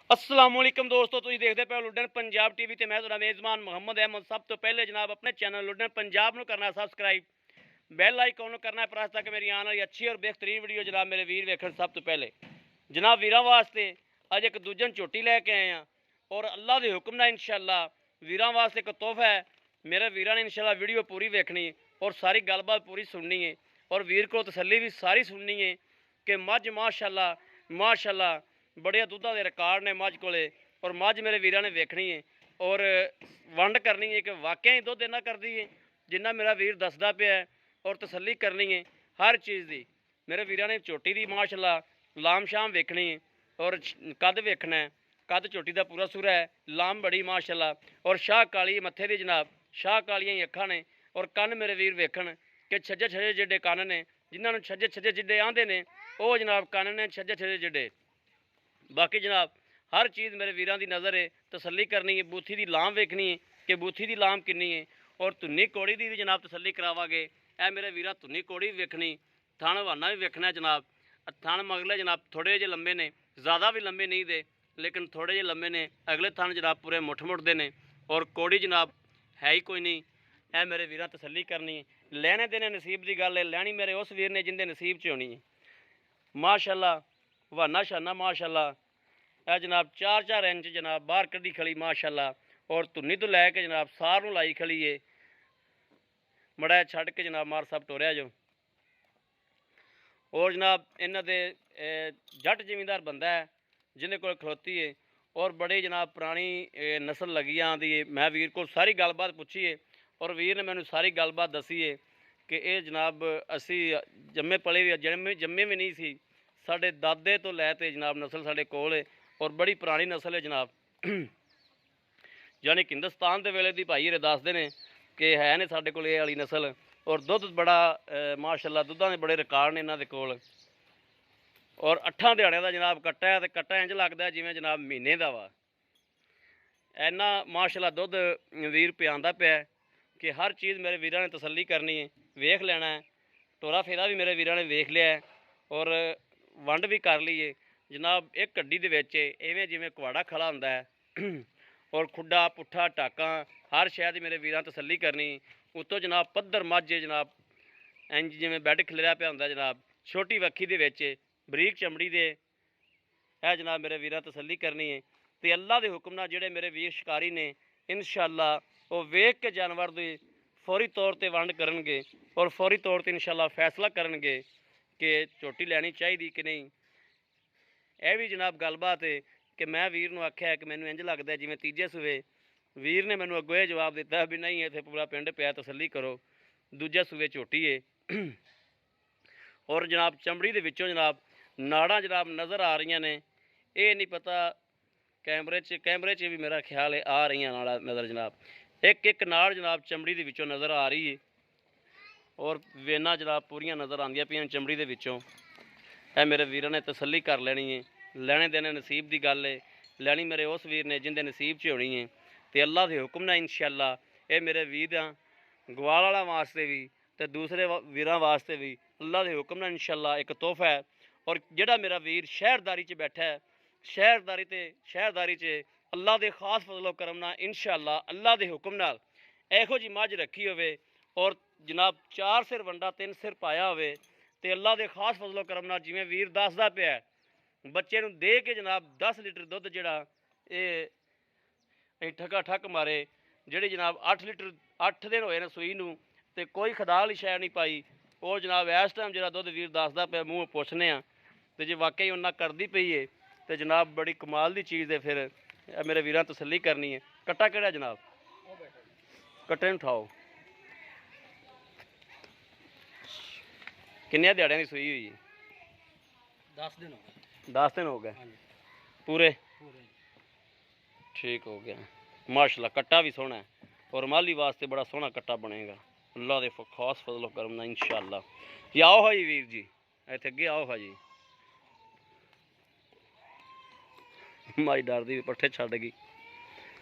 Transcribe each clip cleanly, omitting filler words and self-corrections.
अस्सलामुअलैकुम दोस्तों, तुसीं देखदे पे लुडन पंजाब टीवी ते मैं तुहाडा मेज़बान मोहम्मद अहमद। सब तो पहले जनाब अपने चैनल लुडन पंजाब नूं करना सबसक्राइब, बैल आइकन नूं करना प्रेस ताकि मेरी आने वाली अच्छी और बेहतरीन वीडियो जनाब मेरे वीर वेखण। सब तो पहले जनाब वीरां वास्ते अज एक दूजन झोटी लैके आए हैं और अल्लाह के हुक्म नाल इंशाअल्लाह वीरां वास्ते एक तोहफा है। मेरे वीरां ने इंशाअल्लाह वीडियो पूरी वेखनी और सारी गलबात पूरी सुननी है और वीर को तसल्ली भी सारी सुननी है कि मझ माशाअल्लाह माशाअल्लाह बड़े दुधा के रिकॉर्ड ने मझ कोले और मझ मेरे वीरां ने वेखनी है और वंड करनी है कि वाकई ही दुध इन्ना करती है जिन्ना मेरा वीर दसदा पिया और तसल्ली करनी है हर चीज़ की। मेरे वीरां ने झोटी की माशाअल्लाह लाम शाम वेखनी है और कद वेखना है। कद झोटी का पूरा सुरा है, लाम बड़ी माशाअल्लाह और शाह काली मत्थे दी जनाब, शाह कालियां ही अखां ने और कन मेरे वीर वेखण कि छज्जे छज्जे जिड्डे कन ने, जिन्होंने छज्जे छज्जे जिड्डे आंदे ने वो जनाब कन ने छज्जे छज्जे जिड्डे। बाकी जनाब हर चीज़ मेरे वीरां दी नज़र है, तसल्ली करनी है। बूथी दी लाम वेखनी है कि बूथी दी लाम किन्नी है और धुन्नी कौड़ी दी भी जनाब तसल्ली करावांगे। ए मेरे वीरां धुन्नी कौड़ी भी वेखनी, थण हवाना भी वेखना जनाब। थण मगले जनाब थोड़े जे लंबे ने, ज़्यादा भी लंबे नहीं दे लेकिन थोड़े जे लंबे ने। अगले थण जनाब पूरे मुठ मुठदे ने और कौड़ी जनाब है ही कोई नहीं। ए मेरे वीरां तसल्ली करनी है। लैने देने नसीब की गल है, लैनी मेरे उस वीर ने जिंदे नसीब च होनी है। माशाअल्लाह हवाना शाना माशाअल्लाह है जनाब 4-4 इंच जनाब बाहर कढ़ी खड़ी माशाअल्लाह और धुन्नी तो लैके जनाब सार नूं लाई खड़ी है। मड़ा छड़ के जनाब मार साहब टोरिया जो और जनाब इन्हां दे जट जिमींदार बंदा है जिन्हें को खलोती है और बड़ी जनाब पुरानी नस्ल लगी आती है। मैं वीर को सारी गलबात पूछी है और वीर ने मैनू सारी गलबात दसी है कि ये जनाब असी जम्मे पले भी जम्मे भी नहीं सी, साडे दादे तो लैते जनाब नस्ल साडे कोल है और बड़ी पुरानी नस्ल है जनाब। यानी कि हिंदुस्तान के वेले दी भाई रे दसदे ने कि है ने साडे कोल ये वाली नस्ल और दुध बड़ा माशाअल्लाह दुधां दे बड़े रिकॉर्ड ने इन्हां दे कोल और 8 दिहाड़ियां दा जनाब कट्टा है। तो कट्टा इंज लगदा जिवें जनाब महीने दा वा। इन्ना माशाअल्लाह दुध वीर पिआंदा पिया कि हर चीज़ मेरे वीरां ने तसल्ली करनी है, वेख लेना है। टोरा फेरा भी मेरे वीरां ने वेख लिया है और वंड भी कर ली है जनाब। एक गड्डी दे विच इवें जिवें कुहाड़ा खड़ा हुंदा है और खुड्डा पुट्ठा टाका हर शै दी मेरे वीरां तसल्ली करनी। उत्तों जनाब पद्धर मझ जनाब इंज जिवें बैड खिलरिया पिया हुंदा जनाब। छोटी वक्खी दे विच बरीक चमड़ी दे है जनाब मेरे वीरां तसल्ली करनी है। तो अल्लाह के हुक्म नाल जिहड़े मेरे वीर शिकारी ने इंशाअल्लाह वो वेख के जानवर दी फौरी तौर पर वंड करनगे और फौरी तौर पर इंशाअल्लाह फैसला करनगे कि झोटी लैनी चाहिए कि नहीं। यह भी जनाब गलबात है कि मैं वीर नूं आख्या है कि मैनूं इंज लगदा जिवें तीजे सूबे वीर ने मैनूं अगों ये जवाब दिता भी नहीं इत्थे पूरा पिंड पिया तसल्ली करो, दूजे सूबे झोटी है। और जनाब चमड़ी दे विचों जनाब नाड़ां जनाब नज़र आ रही ने, ये नहीं पता कैमरे च भी मेरा ख्याल है आ रही नाड़ा नज़र जनाब। एक एक नाड़ जनाब चमड़ी दे विचों नज़र आ रही है और वेना जनाब पूरियां नज़र आंदियां पियां चमड़ी दे विचों। है मेरे वीरां ने तसल्ली कर लेनी है। लैने देने नसीब की गल है, लैनी मेरे उस वीर ने जिंदे नसीब च होनी है। तो अल्लाह के हुक्म नाल इंशाअल्लाह ये मेरे वीरां गवाल वाला वास्ते भी तो दूसरे वीरां वास्ते भी अल्लाह के हुक्म नाल इंशाअल्लाह एक तोहफा है। और जिहड़ा मेरा वीर शहरदारी च बैठा है, शहरदारी च अल्लाह के खास फजलो करम नाल इंशाअल्लाह अल्लाह के हुक्म नाल इहो जी मझ रखी होवे और जनाब 4 सिर वंडा 3 सिर पाया होवे तो अल्लाह के खास फजलो करम नाल जिवें वीर दसदा पिया बच्चे नूं दे के जनाब 10 लीटर दुध जिहड़ा ये ठका ठक मारे जिहड़ी जनाब 8 लीटर 8 दिन होए ने सूई नूं ते कोई खदाल ही शै नहीं पाई वो जनाब इस टाइम जिहड़ा दुध वीर दसदा पिया मूँह पुछने आ तो जे वाकई उन्ना करदी पई है तो जनाब बड़ी कमाल की चीज़ है। फिर मेरे वीरां तसल्ली करनी है। कट्टा केड़ा जनाब, कट्टे नूं उठाओ। किन्ने दिहाड़ियां की सूई हुई? 10 दिन हो गए। 10 दिन हो गए पूरे? ठीक हो गया माशाल्लाह। कट्टा भी सोहना है और माली वास्ते बड़ा सोहना कट्टा बनेगा अल्लाह के खास फजलो करम नाल इंशाअल्लाह। जी आओ हा जी वीर जी, इत्थे अगे आओ हा जी। माई डरदी पट्ठे छड़ गई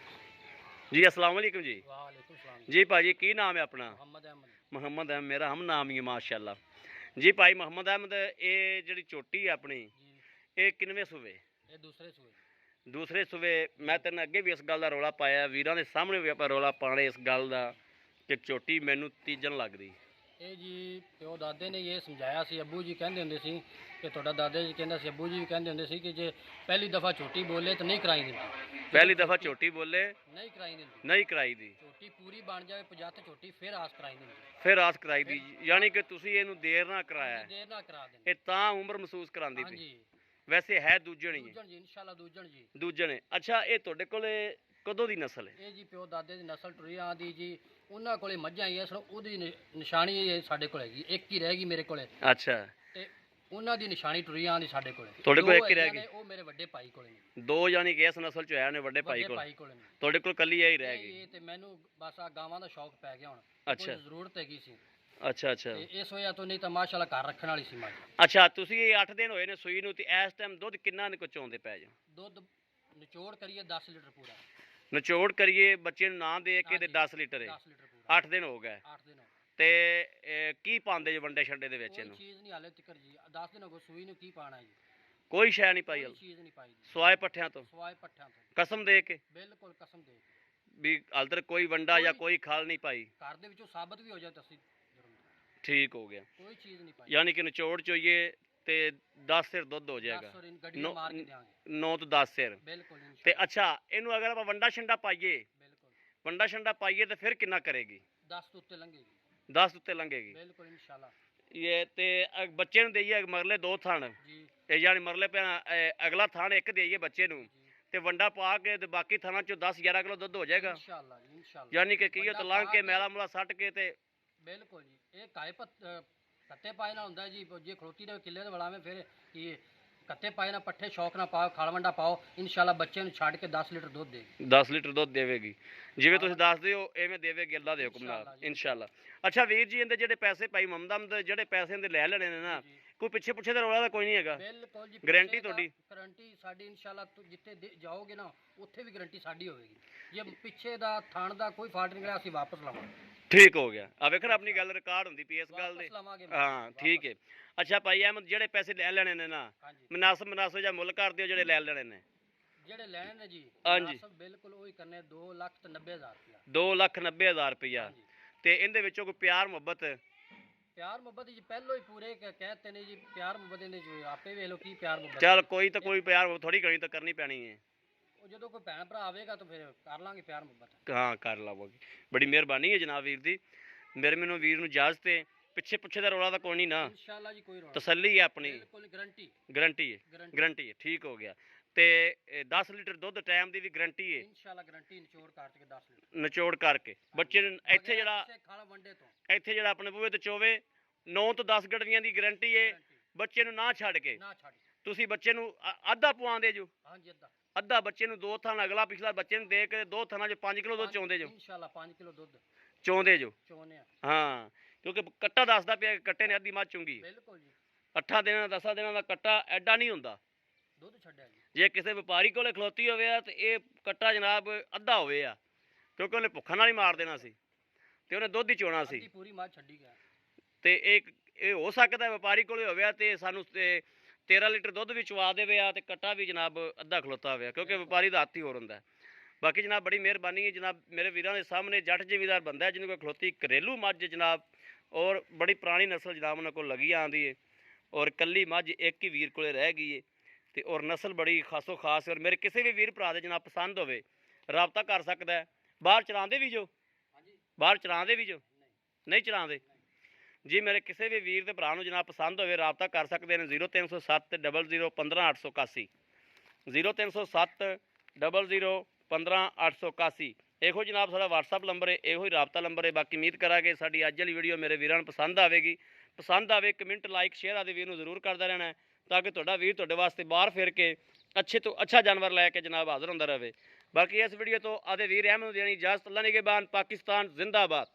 जी। अस्सलाम वालेकुम जी। वालेकुम सलाम जी भाजी की नाम है अपना? मोहम्मद अहमद। मोहम्मद अहमद मेरा हम नाम ही है माशाल्लाह जी। भाई मोहम्मद अहमद ये जी झोटी है अपनी जी ये किनवे सूबे? ये दूसरे सूबे ਦੂਸਰੇ ਸੂਬੇ ਮੈਂ ਤੈਨੂੰ ਅੱਗੇ ਵੀ ਇਸ ਗੱਲ ਦਾ ਰੌਲਾ ਪਾਇਆ, ਵੀਰਾਂ ਦੇ ਸਾਹਮਣੇ ਵੀ ਆਪਾਂ ਰੌਲਾ ਪਾਣੇ ਇਸ ਗੱਲ ਦਾ ਕਿ ਝੋਟੀ ਮੈਨੂੰ ਤੀਜਣ ਲੱਗਦੀ। ਇਹ ਜੀ ਪਿਓ ਦਾਦੇ ਨੇ ਇਹ ਸਮਝਾਇਆ ਸੀ, ਅੱਬੂ ਜੀ ਕਹਿੰਦੇ ਹੁੰਦੇ ਸੀ ਕਿ ਤੁਹਾਡਾ ਦਾਦਾ ਜੀ ਕਹਿੰਦਾ ਸੀ, ਅੱਬੂ ਜੀ ਵੀ ਕਹਿੰਦੇ ਹੁੰਦੇ ਸੀ ਕਿ ਜੇ ਪਹਿਲੀ ਦਫਾ ਝੋਟੀ ਬੋਲੇ ਤਾਂ ਨਹੀਂ ਕਰਾਈ ਦਿੰਦੀ, ਪਹਿਲੀ ਦਫਾ ਝੋਟੀ ਬੋਲੇ ਨਹੀਂ ਕਰਾਈ ਦਿੰਦੀ, ਨਹੀਂ ਕਰਾਈ ਦੀ, ਝੋਟੀ ਪੂਰੀ ਬਣ ਜਾਵੇ 50 ਝੋਟੀ ਫਿਰ ਆਸ ਕਰਾਈ ਦਿੰਦੀ, ਫਿਰ ਆਸ ਕਰਾਈ ਦੀ। ਯਾਨੀ ਕਿ ਤੁਸੀਂ ਇਹਨੂੰ ਦੇਰ ਨਾ ਕਰਾਇਆ, ਦੇਰ ਨਾ ਕਰਾ ਦਿੰਦੀ। ਇਹ ਤਾਂ ਉਮਰ ਮਹਿਸੂਸ ਕਰਾਉਂਦੀ ਪਈ। ਹਾਂਜੀ ਵੈਸੇ ਹੈ ਦੂਜਣ ਹੀ ਹੈ, ਦੂਜਣ ਜੀ, ਇਨਸ਼ਾਅੱਲਾ ਦੂਜਣ ਜੀ। ਦੂਜਣ ਹੈ। ਅੱਛਾ, ਇਹ ਤੁਹਾਡੇ ਕੋਲੇ ਕਦੋਂ ਦੀ ਨਸਲ ਹੈ? ਇਹ ਜੀ ਪਿਓ ਦਾਦੇ ਦੀ ਨਸਲ ਟੁਰੀਆਂ ਦੀ ਜੀ, ਉਹਨਾਂ ਕੋਲੇ ਮੱਝਾਂ ਹੀ ਐ, ਸਰ ਉਹਦੀ ਨਿਸ਼ਾਨੀ ਇਹ ਸਾਡੇ ਕੋਲ ਹੈਗੀ, ਇੱਕ ਹੀ ਰਹਿ ਗਈ ਮੇਰੇ ਕੋਲੇ, ਅੱਛਾ, ਤੇ ਉਹਨਾਂ ਦੀ ਨਿਸ਼ਾਨੀ ਟੁਰੀਆਂ ਦੀ ਸਾਡੇ ਕੋਲੇ। ਤੁਹਾਡੇ ਕੋਲ ਦੋ ਇੱਕ ਹੀ ਰਹਿ ਹੈਗੀਆਂ ਗਈ? ਨੇ, ਉਹ ਮੇਰੇ ਵੱਡੇ ਭਾਈ ਕੋਲੇ ਨੇ। ਦੋ ਯਾਨੀ ਕਿ ਇਸ ਨਸਲ ਚ ਆਇਆ ਨੇ ਵੱਡੇ ਭਾਈ ਵੱਡੇ ਕੋਲ, ਭਾਈ ਕੋਲੇ ਨੇ। ਤੁਹਾਡੇ ਕੋਲ ਕੱਲੀ ਇਹ ਹੀ ਰਹਿ ਗਈ? ਇਹ ਤੇ ਮੈਨੂੰ ਬਸ ਆ ਗਾਵਾਂ ਦਾ ਸ਼ੌਕ ਪੈ ਗਿਆ ਹੁਣ, ਅੱਛਾ। ਕੋਈ ਜ਼ਰੂਰਤ ਹੈਗੀ ਸੀ ਅੱਛਾ ਅੱਛਾ ਤੇ ਇਸ ਵਜ੍ਹਾ ਤੋਂ, ਨਹੀਂ ਤਾਂ ਮਾਸ਼ਾਅੱਲਾ ਘਰ ਰੱਖਣ ਵਾਲੀ ਸੀ ਮੱਝ। ਅੱਛਾ, ਤੁਸੀਂ 8 ਦਿਨ ਹੋਏ ਨੇ ਸੂਈ ਨੂੰ, ਤੇ ਇਸ ਟਾਈਮ ਦੁੱਧ ਕਿੰਨਾ ਨੇ ਚੋਂਦੇ ਪੈ ਜਾ? ਦੁੱਧ ਨਿਚੋੜ ਕਰੀਏ 10 ਲੀਟਰ ਪੂਰਾ, ਨਿਚੋੜ ਕਰੀਏ ਬੱਚੇ ਨੂੰ ਨਾ ਦੇ ਕੇ ਤੇ ਹਾਂਜੀ, 10 ਲੀਟਰ ਹੈ। 10 ਲੀਟਰ ਪੂਰਾ, 8 ਦਿਨ ਹੋ ਗਏ 8 ਦਿਨ ਹੋ ਤੇ ਕੀ ਪਾਉਂਦੇ ਜੀ ਵੰਡੇ ਛੰਡੇ ਦੇ ਵਿੱਚ ਕੋਈ ਇਹਨੂੰ? ਚੀਜ਼ ਨਹੀਂ ਹਾਲੇ ਤੱਕ ਜੀ, 10 ਦਿਨ ਹੋ ਗਏ ਸੂਈ ਨੂੰ, ਕੀ ਪਾਣਾ ਜੀ, ਕੋਈ ਸ਼ੈ ਨਹੀਂ ਪਾਈ ਕੋਈ ਹਲ ਚੀਜ਼ ਨਹੀਂ ਪਾਈ ਜੀ, ਸਵਾਏ ਪੱਠਿਆਂ ਤੋਂ, ਸਵਾਏ ਪੱਠਿਆਂ ਤੋਂ, ਕਸਮ ਦੇ ਕੇ ਬਿਲਕੁਲ ਕਸਮ ਦੇ। ਵੀ ਹਾਲ ਤੱਕ ਕੋਈ ਵੰਡਾ ਜਾਂ ਕੋਈ ਖਾਲ ਨਹੀਂ ਪਾਈ? ਘਰ ਦੇ ਵਿੱਚੋਂ ਸਾਬਤ ਵੀ ਹੋ ਜਾਏ ਤਾਂ ਅਸੀਂ ਜਰੂਰ, ਠੀਕ ਹੋ ਗਿਆ। ਕੋਈ ਚੀਜ਼ ਨਹੀਂ ਪਾਈ। ਯਾਨੀ ਕਿ ਨਿਚੋੜ ਚੋਈਏ ਤੇ 10 ਸਿਰ ਦੁੱਧ ਹੋ ਜਾਏਗਾ, 10 ਗੱਡੀਆਂ ਮਾਰ ਕੇ ਦਿਆਂਗੇ, 9 ਤੋਂ 10 ਸਿਰ। ਬਿਲਕੁਲ ਤੇ ਇਨਸ਼ਾਅੱਲਾ, ਅੱਛਾ, ਇਹਨੂੰ ਅਗਰ ਆਪਾਂ ਵੰਡਾ ਛੰਡਾ ਪਾਈਏ, ਬਿਲਕੁਲ ਵੰਡਾ ਛੰਡਾ ਪਾਈਏ ਤੇ ਫਿਰ ਕਿੰਨਾ ਕਰੇਗੀ? 10 ਤੋਂ ਉੱਤੇ ਲੰਘੇਗੀ, 10 ਉੱਤੇ ਲੰਘੇਗੀ। ਬਿਲਕੁਲ ਇਨਸ਼ਾਅੱਲਾ ਇਹ ਤੇ ਬੱਚੇ ਨੂੰ ਦੇਈਏ ਮਰਲੇ 2 ਥਣ, ਜੀ ਇਹ ਯਾਨੀ ਮਰਲੇ ਪੈ ਅਗਲਾ ਥਣ ਇੱਕ ਦੇਈਏ ਬੱਚੇ ਨੂੰ, ਜੀ, ਤੇ ਵੰਡਾ ਪਾ ਕੇ ਤੇ ਬਾਕੀ ਥਣਾਂ ਚੋਂ 10-11 ਕਿਲੋ ਦੁੱਧ ਹੋ ਜਾਏਗਾ। ਇਨਸ਼ਾਅੱਲਾ ਜੀ, ਇਨਸ਼ਾਅੱਲਾ। ਯਾਨੀ ਕਿ ਕੀ ਵੰਡਾ ਤਾਂ ਲੰਘ ਪਾ ਕੇ ਕੇ, ਮੈਲਾ ਮੁਲਾ ਸੱਟ ਕੇ ਤੇ ਬਿਲਕੁਲ ਜੀ। ਇਹ ਕਾਏ ਕੱਤੇ ਪਾਏ ਨਾਲ ਹੁੰਦਾ ਜੀ, ਜੇ ਖਲੋਤੀ ਦੇ ਕਿੱਲੇ ਦੇ ਵੜਾਵੇਂ ਫਿਰ ਕੀ ਕੱਤੇ ਪਾਏ ਨਾਲ, ਪੱਠੇ ਸ਼ੌਕ ਨਾਲ ਪਾਓ, ਖਾਲ ਵੰਡਾ ਪਾਓ, ਇਨਸ਼ਾਅੱਲਾ ਬੱਚੇ ਨੂੰ ਛੱਡ ਕੇ 10 ਲੀਟਰ ਦੁੱਧ ਦੇਗੀ। 10 ਲੀਟਰ ਦੁੱਧ ਦੇਵੇਗੀ, ਜਿਵੇਂ ਤੁਸੀਂ ਦੱਸਦੇ ਹੋ ਐਵੇਂ ਦੇਵੇਗੀ ਅੱਲਾ ਦੇ ਹੁਕਮ ਨਾਲ, ਇਨਸ਼ਾਅੱਲਾ ਜੀ। ਇਨਸ਼ਾਅੱਲਾ। ਅੱਛਾ ਵੀਰ ਜੀ, ਇਹਦੇ ਜਿਹੜੇ ਪੈਸੇ ਭਾਈ ਮਮਦਮ ਦੇ ਜਿਹੜੇ ਪੈਸੇ ਇਹਦੇ ਲੈ ਲੈਣੇ ਨੇ ਨਾ, ਜੀ, ਕੋਈ ਪਿੱਛੇ ਪੁੱਛੇ ਦਾ ਰੌਲਾ ਤਾਂ ਕੋਈ ਨਹੀਂ ਹੈਗਾ? ਬਿਲਕੁਲ ਜੀ। ਗਾਰੰਟੀ ਪਿੱਛੇ ਦਾ ਤੁਹਾਡੀ? ਗਾਰੰਟੀ ਸਾਡੀ ਇਨਸ਼ਾਅੱਲਾ। ਜਿੱਥੇ ਜਾਓਗੇ ਨਾ ਉੱਥੇ ਵੀ ਗਾਰੰਟੀ ਸਾਡੀ ਹੋਵੇਗੀ। ਜੇ ਪਿੱਛੇ ਦਾ ਥਾਣ ਦਾ ਕੋਈ ਫਾਲਟ ਨਿਕਲਿਆ ਅਸੀਂ ਵਾਪਸ ਲਵਾਂਗੇ। ਠੀਕ ਹੋ ਗਿਆ। ਆ ਵੇਖਣ ਆਪਣੀ ਗੱਲ ਰਿਕਾਰਡ ਹੁੰਦੀ ਪਈ ਇਸ ਗੱਲ ਦੇ। ਵਾਪਸ ਲਵਾਂਗੇ। ਹਾਂ ਠੀਕ ਹੈ। ਅੱਛਾ ਭਾਈ ਅਹਿਮਦ, ਜਿਹੜੇ ਪੈਸੇ ਲੈ ਲੈਣੇ ਨੇ ਨਾ, ਹਾਂਜੀ, ਮਨਾਸਬ ਜਾਂ ਮੁੱਲ ਕਰ ਦਿਓ ਜਿਹੜੇ ਲੈ ਲੈਣੇ ਨੇ। ਜਿਹੜੇ ਲੈਣੇ ਨੇ ਜੀ, ਹਾਂਜੀ। ਮੁਨਾਸਬ ਬਿਲਕੁਲ ਉਹੀ ਕਰਨੇ, 2,90,000 ਰੁਪਇਆ। 2,90,000 ਰੁਪਇਆ। ਹਾਂਜੀ। ਤੇ ਇਹਦੇ ਵਿੱਚੋਂ ਕੋਈ ਪਿਆਰ ਮੁਹੱਬਤ? ਪਿਆਰ ਮੁਹੱਬਤ ਜੀ ਪਹਿਲੋਂ ਹੀ ਪੂਰੇ ਕਹਿਤੇ ਨੇ ਜੀ, ਪਿਆਰ ਮੁਹੱਬਤ ਨੇ ਜੀ, ਆਪੇ ਵੇਖ ਲਓ ਕੀ ਪਿਆਰ ਮੁਹੱਬਤ। ਚੱਲ ਕੋਈ ਤਾਂ ਕੋਈ ਪਿਆਰ ਥੋੜੀ ਕਰਨੀ ਤਾਂ ਕਰਨੀ ਪੈਣੀ ਹੈ। ਉਹ ਜਦੋਂ ਕੋਈ ਭੈਣ ਭਰਾ ਆਵੇਗਾ ਤਾਂ ਫਿਰ ਕਰ ਲਾਂਗੇ ਪਿਆਰ ਮੁਹੱਬਤ। ਹਾਂ ਕਰ ਲਵਾਂਗੇ। ਬੜੀ ਮਿਹਰਬਾਨੀ ਹੈ ਜਨਾਬ ਵੀਰ ਦੀ। ਮੈਨੂੰ ਵੀਰ ਨੂੰ ਇਜਾਜ਼ਤ ਹੈ। ਪਿੱਛੇ ਪੁੱਛੇ ਦਾ ਰੌਲਾ ਤਾਂ ਕੋਈ ਨਹੀਂ ਨਾ? ਇਨਸ਼ਾਅੱਲਾ ਜੀ, ਕੋਈ ਰੌਲਾ ਤਸੱਲੀ ਹੈ ਆਪਣੀ? ਬਿਲਕੁਲ ਗਾਰੰਟੀ, ਗਰੰਟੀ ਹੈ? ਗਾਰੰਟੀ ਗਰੰਟੀ ਹੈ, ਠੀਕ ਹੋ ਗਿਆ। ਤੇ 10 ਲੀਟਰ ਦੁੱਧ ਟਾਈਮ ਦੀ ਵੀ ਗਰੰਟੀ ਹੈ? ਇਨਸ਼ਾਅੱਲਾ ਗਾਰੰਟੀ, ਨਿਚੋੜ ਕਰਕੇ 10 ਲੀਟਰ ਨਿਚੋੜ ਕਰਕੇ ਬੱਚੇ ਨੂੰ ਇੱਥੇ ਜਿਹੜਾ ਕਿਸੇ ਖਾਲਾ ਵੰਡੇ ਤੋਂ, ਇੱਥੇ ਜਿਹੜਾ ਆਪਣੇ ਬੂਹੇ ਤੇ ਚੋਵੇ 9 ਤੋਂ 10 ਗੜਵੀਆਂ ਦੀ ਗਰੰਟੀ ਹੈ। ਗਾਰੰਟੀ ਬੱਚੇ ਨੂੰ ਨਾ ਛੱਡ ਕੇ ਨਾ ਛੱਡ। ਤੁਸੀਂ ਬੱਚੇ ਨੂੰ ਅੱਧਾ ਪਵਾਉਂਦੇ ਜੋ? ਹਾਂਜੀ, ਅੱਧਾ ਅੱਧਾ ਬੱਚੇ ਨੂੰ 2 ਥਾਂ ਅਗਲਾ ਪਿਛਲਾ ਬੱਚੇ ਨੂੰ ਦੇ ਕੇ 2 ਥਾਂ 'ਚ 5 ਕਿਲੋ ਦੁੱਧ ਚੋਂਦੇ ਜੋ? ਇਨਸ਼ਾਅੱਲਾ 5 ਕਿਲੋ ਦੁੱਧ ਚੋਂਦੇ ਜੋ? ਚੋਨੇ ਆ, ਹਾਂ, ਕਿਉਂਕਿ ਕੱਟਾ ਦੱਸਦਾ ਪਿਆ ਕਿ ਕੱਟੇ ਨੇ ਅੱਧੀ ਮੱਝ ਚੁੰਗੀ। ਬਿਲਕੁਲ ਜੀ। 8 ਦਿਨਾਂ 10 ਦਿਨਾਂ ਦਾ ਕੱਟਾ ਐਡਾ ਨਹੀਂ ਹੁੰਦਾ। ਦੁੱਧ ਛੱਡਿਆ ਜੀ, ਜੇ ਕਿਸੇ ਵਪਾਰੀ ਕੋਲੇ ਖਲੋਤੀ ਹੋਵੇ ਆ ਤੇ ਇਹ ਕੱਟਾ ਜਨਾਬ ਅੱਧਾ ਹੋਵੇ ਆ, ਕਿਉਂਕਿ ਉਹਨੇ ਭੁੱਖਾ ਨਾਲ ਹੀ ਮਾਰ ਦੇਣਾ ਸੀ ਤੇ ਉਹਨੇ ਦੁੱਧ ਹੀ ਚੋਣਾ ਸੀ। ਅੱਧੀ ਪੂਰੀ ਮੱਝ ਛੱਡੀ ਗਿਆ। ਤੇ ਇਹ ਹੋ ਸਕਦਾ ਵਪਾਰੀ ਕੋਲੇ ਹੋਵੇ ਆ ਤੇ ਸਾਨੂੰ 13 ਲੀਟਰ ਦੁੱਧ ਵੀ ਚਵਾ ਦੇਵੇ ਆ ਤੇ ਕੱਟਾ ਵੀ ਜਨਾਬ ਅੱਧਾ ਖਲੋਤਾ ਹੋਵੇ, ਕਿਉਂਕਿ ਵਪਾਰੀ ਦਾ ਹੱਥ ਹੀ ਹੋਰ ਹੁੰਦਾ। ਬਾਕੀ ਜਨਾਬ ਬੜੀ ਮਿਹਰਬਾਨੀ ਹੈ ਜਨਾਬ, ਮੇਰੇ ਵੀਰਾਂ ਦੇ ਸਾਹਮਣੇ ਜੱਟ ਜ਼ਿਮੀਦਾਰ ਬੰਦਾ ਹੈ ਜਿਹਨੂੰ ਕੋਈ ਖਲੋਤੀ ਘਰੇਲੂ ਮੱਝ ਜਨਾਬ, ਔਰ ਬੜੀ ਪੁਰਾਣੀ ਨਸਲ ਜਨਾਬ ਉਹਨਾਂ ਕੋਲ ਲੱਗੀ ਆਉਂਦੀ ਹੈ, ਔਰ ਕੱਲੀ ਮੱਝ ਇੱਕ ਹੀ ਵੀਰ ਕੋਲੇ ਰਹਿ ਗਈ ਹੈ ਤੇ ਔਰ ਨਸਲ ਬੜੀ ਖਾਸੋ ਖਾਸ। ਔਰ ਮੇਰੇ ਕਿਸੇ ਵੀ ਵੀਰ ਭਰਾ ਦੇ ਜਨਾਬ ਪਸੰਦ ਹੋਵੇ ਰਾਬਤਾ ਕਰ ਸਕਦਾ ਹੈ। ਬਾਹਰ ਚਲਾਉਂਦੇ ਵੀ ਜੋ? ਹਾਂਜੀ, ਬਾਹਰ ਚਲਾਉਂਦੇ ਵੀ ਜੋ? ਨਹੀਂ ਨਹੀਂ ਚਲਾਉਂਦੇ ਜੀ। ਮੇਰੇ ਕਿਸੇ ਵੀ ਵੀਰ ਦੇ ਭਰਾ ਨੂੰ ਜਨਾਬ ਪਸੰਦ ਹੋਵੇ ਰਾਬਤਾ ਕਰ ਸਕਦੇ ਨੇ 0307 00 15 881, 0307 00 15 881। ਇਹੋ ਜਨਾਬ ਸਾਡਾ WhatsApp ਨੰਬਰ ਹੈ, ਇਹੋ ਹੀ ਰਾਬਤਾ ਨੰਬਰ ਹੈ। ਬਾਕੀ ਉਮੀਦ ਕਰਾਂਗੇ ਸਾਡੀ ਅੱਜ ਵਾਲੀ ਵੀਡੀਓ ਮੇਰੇ ਵੀਰਾਂ ਨੂੰ ਪਸੰਦ ਆਵੇਗੀ। ਪਸੰਦ ਆਵੇ ਕਮੈਂਟ ਲਾਈਕ ਸ਼ੇਅਰ ਆਦੇ ਵੀਰ ਨੂੰ ਜ਼ਰੂਰ ਕਰਦਾ ਰਹਿਣਾ ਹੈ, ਤਾਂ ਕਿ ਤੁਹਾਡਾ ਵੀਰ ਤੁਹਾਡੇ ਵਾਸਤੇ ਬਾਹਰ ਫਿਰ ਕੇ ਅੱਛੇ ਤੋਂ ਅੱਛਾ ਜਾਨਵਰ ਲੈ ਕੇ ਜਨਾਬ ਹਾਜ਼ਰ ਹੁੰਦਾ ਰਹੇ। ਬਾਕੀ ਇਸ ਵੀਡੀਓ ਤੋਂ ਆਦੇ ਵੀਰ ਅਹਿਮਦ ਨੂੰ ਦੇਣੀ ਇਜਾਜ਼ਤ। ਅੱਲਾ ਨਿਗਹਿਬਾਨ। ਪਾਕਿਸਤਾਨ ਜ਼ਿੰਦਾਬਾਦ।